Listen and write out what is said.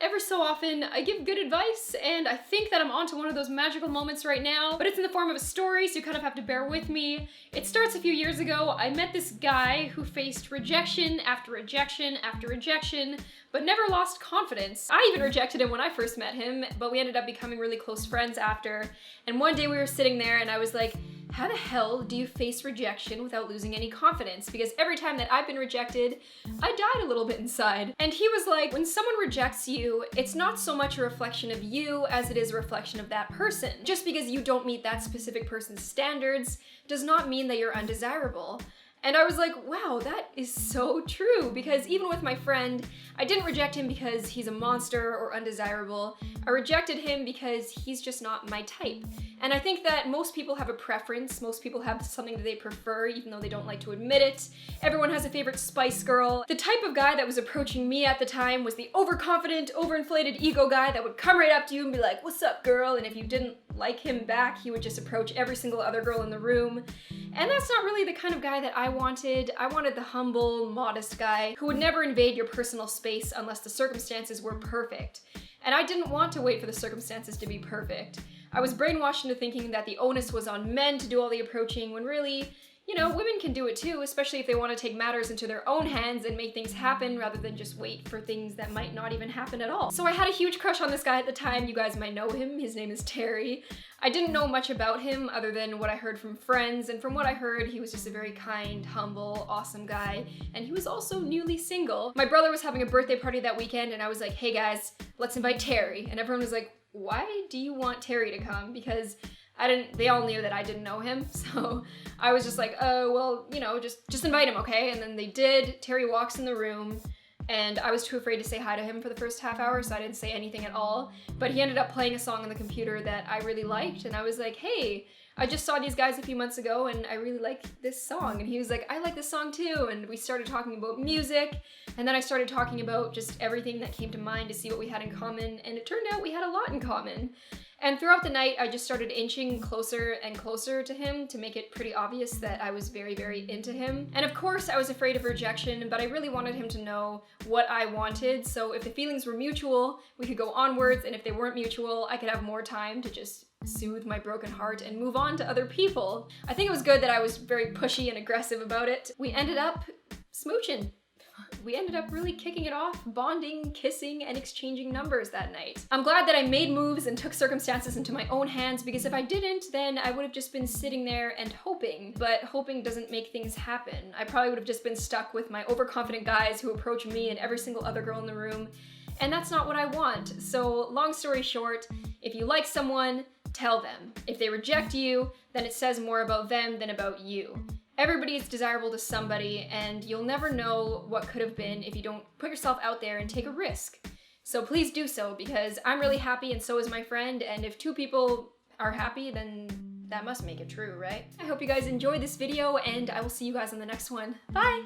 Ever so often, I give good advice, and I think that I'm onto one of those magical moments right now, but it's in the form of a story, so you kind of have to bear with me. It starts a few years ago. I met this guy who faced rejection after rejection after rejection, but never lost confidence. I even rejected him when I first met him, but we ended up becoming really close friends after. And one day we were sitting there and I was like, how the hell do you face rejection without losing any confidence? Because every time that I've been rejected, I died a little bit inside. And he was like, when someone rejects you, it's not so much a reflection of you as it is a reflection of that person. Just because you don't meet that specific person's standards does not mean that you're undesirable. And I was like, wow, that is so true, because even with my friend, I didn't reject him because he's a monster or undesirable. I rejected him because he's just not my type. And I think that most people have a preference, most people have something that they prefer, even though they don't like to admit it. Everyone has a favorite Spice Girl. The type of guy that was approaching me at the time was the overconfident, overinflated ego guy that would come right up to you and be like, what's up, girl? And if you didn't like him back, he would just approach every single other girl in the room. And that's not really the kind of guy that I wanted. I wanted the humble, modest guy who would never invade your personal space unless the circumstances were perfect. And I didn't want to wait for the circumstances to be perfect. I was brainwashed into thinking that the onus was on men to do all the approaching, when really, you know, women can do it too, especially if they want to take matters into their own hands and make things happen rather than just wait for things that might not even happen at all. So I had a huge crush on this guy at the time. You guys might know him. His name is Terry. I didn't know much about him other than what I heard from friends, and from what I heard, he was just a very kind, humble, awesome guy, and he was also newly single. My brother was having a birthday party that weekend, and I was like, hey guys, let's invite Terry. And everyone was like, why do you want Terry to come? Because they all knew that I didn't know him, so I was just like, oh, well, you know, just invite him, okay? And then they did. Terry walks in the room, and I was too afraid to say hi to him for the first half hour, so I didn't say anything at all. But he ended up playing a song on the computer that I really liked, and I was like, hey, I just saw these guys a few months ago, and I really like this song. And he was like, I like this song too, and we started talking about music, and then I started talking about just everything that came to mind to see what we had in common, and it turned out we had a lot in common. And throughout the night, I just started inching closer and closer to him to make it pretty obvious that I was very, very into him. And of course, I was afraid of rejection, but I really wanted him to know what I wanted. So if the feelings were mutual, we could go onwards, and if they weren't mutual, I could have more time to just soothe my broken heart and move on to other people. I think it was good that I was very pushy and aggressive about it. We ended up smooching. We ended up really kicking it off, bonding, kissing, and exchanging numbers that night. I'm glad that I made moves and took circumstances into my own hands, because if I didn't, then I would have just been sitting there and hoping. But hoping doesn't make things happen. I probably would have just been stuck with my overconfident guys who approach me and every single other girl in the room, and that's not what I want. So long story short, if you like someone, tell them. If they reject you, then it says more about them than about you. Everybody is desirable to somebody, and you'll never know what could have been if you don't put yourself out there and take a risk. So please do so, because I'm really happy and so is my friend, and if two people are happy, then that must make it true, right? I hope you guys enjoyed this video, and I will see you guys in the next one. Bye!